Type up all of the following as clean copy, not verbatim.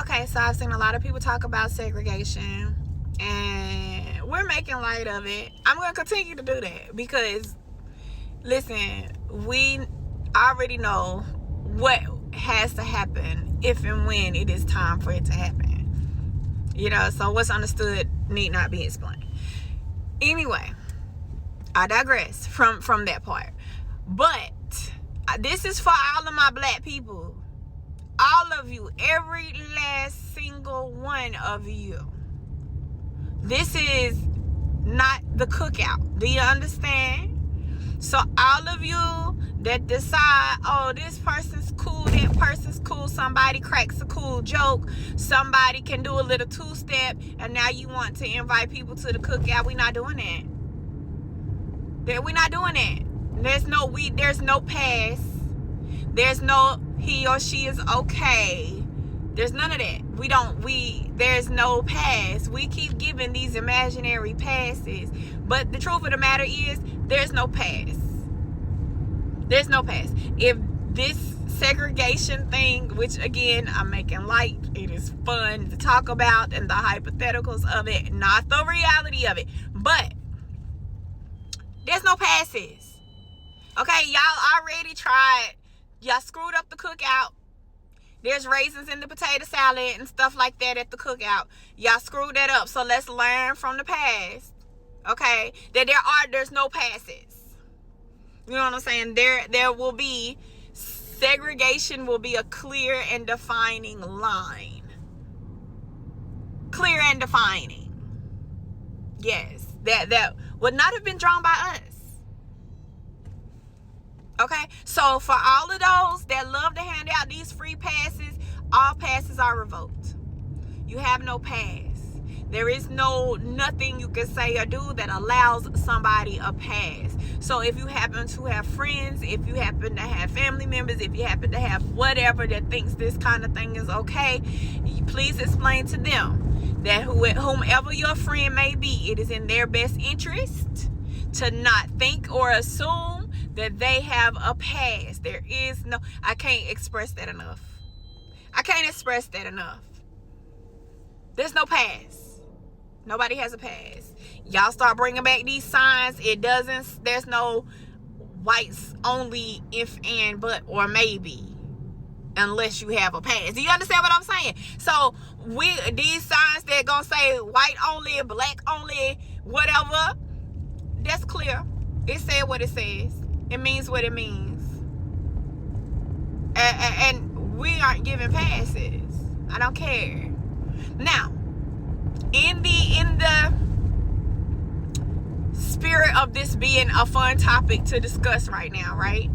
Okay, so I've seen a lot of people talk about segregation, and we're making light of it. I'm going to continue to do that because, listen, we already know what has to happen if and when it is time for it to happen. So what's understood need not be explained. Anyway, I digress from that part. But this is for all of my black people. All of you, every last single one of you. This is not the cookout. Do you understand? So all of you that decide, oh, this person's cool, that person's cool, somebody cracks a cool joke, somebody can do a little two-step, and now you want to invite people to the cookout. We're not doing that. We're not doing that. There's no pass. There's no he or she is okay. There's none of that. There's no pass. We keep giving these imaginary passes. But the truth of the matter is, there's no pass. There's no pass. If this segregation thing, which again, I'm making light, it is fun to talk about and the hypotheticals of it, not the reality of it. But there's no passes. Okay, y'all already tried. Y'all screwed up the cookout. There's raisins in the potato salad and stuff like that at the cookout. Y'all screwed that up. So let's learn from the past. Okay? That there's no passes. You know what I'm saying? There will be segregation, will be a clear and defining line. Clear and defining. Yes. That would not have been drawn by us. Okay, so for all of those that love to hand out these free passes, all passes are revoked. You have no pass. There is nothing you can say or do that allows somebody a pass. So if you happen to have friends, if you happen to have family members, if you happen to have whatever that thinks this kind of thing is okay, please explain to them that whomever your friend may be, it is in their best interest to not think or assume that they have a pass. I can't express that enough. There's no pass. Nobody has a pass. Y'all start bringing back these signs. There's no whites only, if and but or maybe, unless you have a pass. Do you understand what I'm saying? So these signs that gonna say white only, black only, whatever, that's clear. It said what it says. It means what it means. And we aren't giving passes. I don't care. Now, in the spirit of this being a fun topic to discuss right now, right?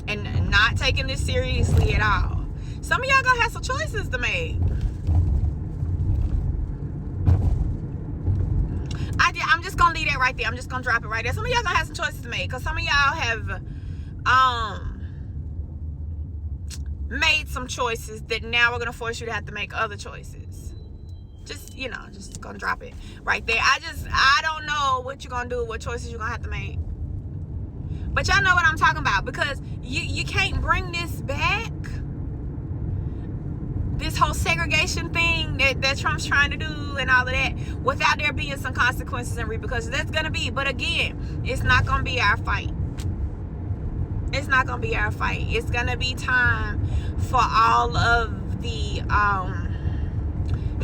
And not taking this seriously at all. Some of y'all gonna have some choices to make. I'm just gonna leave that right there. I'm just gonna drop it right there. Some of y'all gonna have some choices to make, because some of y'all have made some choices that now we're gonna force you to have to make other choices. Just gonna drop it right there. I don't know what you're gonna do, what choices you're gonna have to make, but y'all know what I'm talking about, because you can't bring this back. This whole segregation thing that Trump's trying to do and all of that, without there being some consequences and repercussions. That's going to be. But again, it's not going to be our fight. It's not going to be our fight. It's going to be time for all of the, how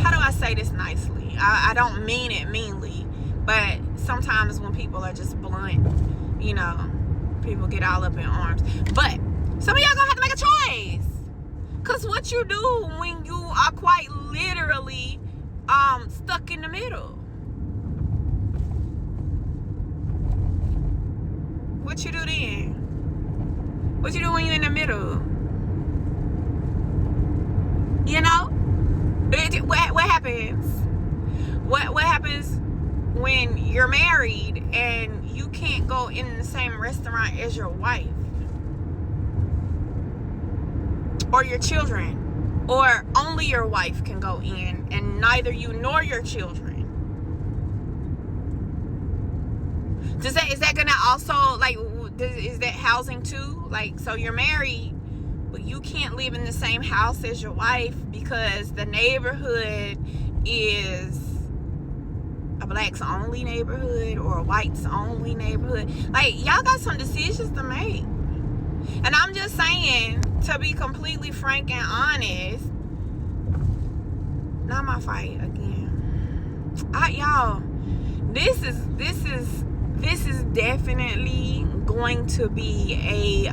do I say this nicely? I don't mean it meanly, but sometimes when people are just blunt, people get all up in arms. But some of y'all going to have to make a choice. Because what you do when you are quite literally stuck in the middle? What you do then? What you do when you're in the middle? What happens? What happens when you're married and you can't go in the same restaurant as your wife? Or your children, or only your wife can go in, and neither you nor your children. Is that gonna also, is that housing too? So you're married, but you can't live in the same house as your wife because the neighborhood is a blacks only neighborhood or a whites only neighborhood. Like, y'all got some decisions to make. And I'm just saying, to be completely frank and honest, not my fight again. Y'all, this is definitely going to be a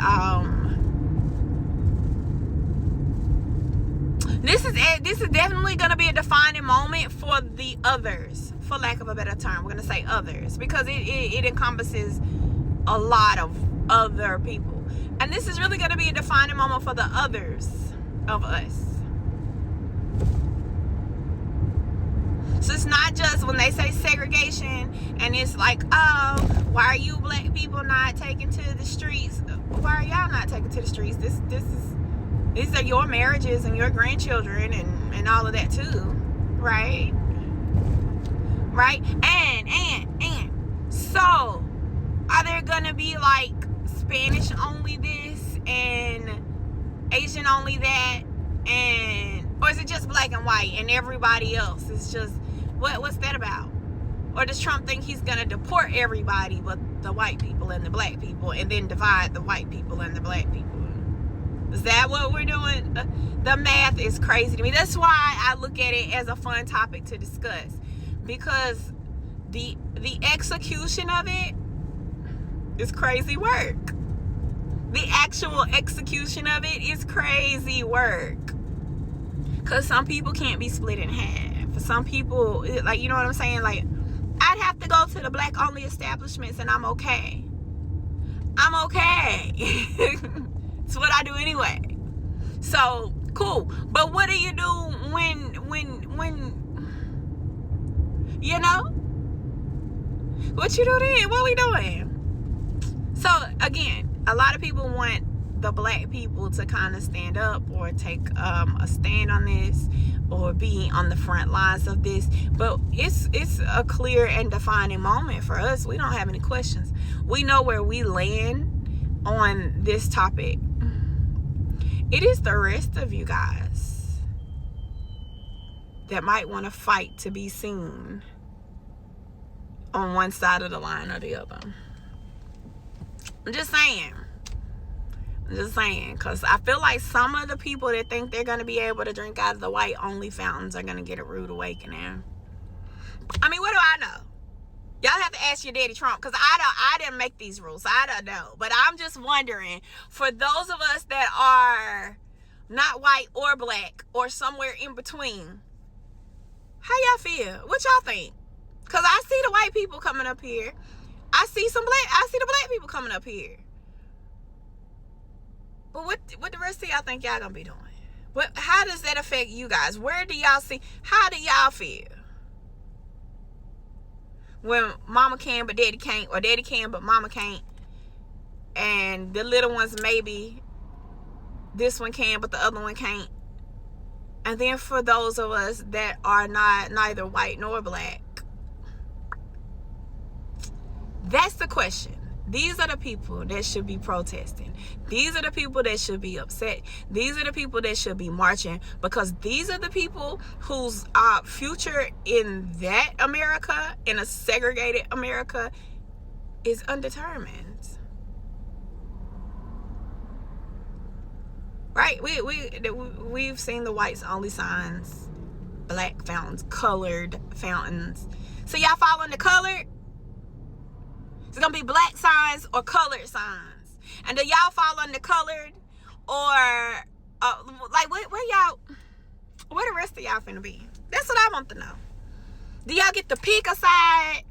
this is definitely going to be a defining moment for the others, for lack of a better term. We're going to say others because it encompasses a lot of other people, and this is really going to be a defining moment for the others of us. So it's not just when they say segregation and it's like, oh, why are you black people not taking to the streets? Why are y'all not taking to the streets? These are your marriages and your grandchildren and all of that too, right? Right? And so are there gonna be like Spanish only this and Asian only that, or is it just black and white and everybody else is just what's that about? Or does Trump think he's gonna deport everybody but the white people and the black people and then divide the white people and the black people? Is that what we're doing? The math is crazy to me. That's why I look at it as a fun topic to discuss, because the execution of it is crazy work. The actual execution of it is crazy work. Because some people can't be split in half. For some people, like, you know what I'm saying? Like, I'd have to go to the black only establishments and I'm okay. I'm okay. It's what I do anyway. So, cool. But what do you do when you know? What you do then? What we doing? So, again, a lot of people want the black people to kind of stand up or take a stand on this or be on the front lines of this, but it's a clear and defining moment for us. We don't have any questions. We know where we land on this topic. It is the rest of you guys that might want to fight to be seen on one side of the line or the other. I'm just saying, because I feel like some of the people that think they're going to be able to drink out of the white only fountains are going to get a rude awakening. I mean, what do I know? Y'all have to ask your daddy Trump, because I didn't make these rules. I don't know. But I'm just wondering, for those of us that are not white or black or somewhere in between, how y'all feel? What y'all think? Because I see the white people coming up here. I see the black people coming up here. But what the rest of y'all think y'all gonna be doing? How does that affect you guys? Where do y'all see? How do y'all feel when mama can but daddy can't, or daddy can but mama can't, and the little ones maybe this one can but the other one can't? And then for those of us that are neither white nor black, that's the question. These are the people that should be protesting. These are the people that should be upset. These are the people that should be marching, because these are the people whose future in that America, in a segregated America, is undetermined. Right? We've seen the whites only signs, black fountains, colored fountains. So y'all following the colored? It's gonna be black signs or colored signs. And do y'all fall under colored, or like where the rest of y'all finna be? That's what I want to know. Do y'all get to pick a side?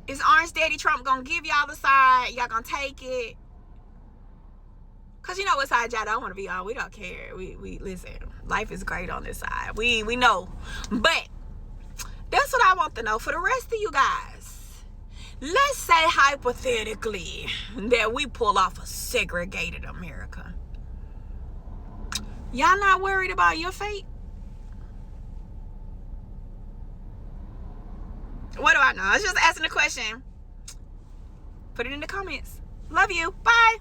Is Orange Daddy Trump gonna give y'all the side? Y'all gonna take it? Cause you know what side y'all don't want to be on. We don't care. We listen. Life is great on this side. We know. But that's what I want to know. For the rest of you guys, let's say hypothetically that we pull off a segregated America. Y'all not worried about your fate? What do I know? I was just asking a question. Put it in the comments. Love you. Bye.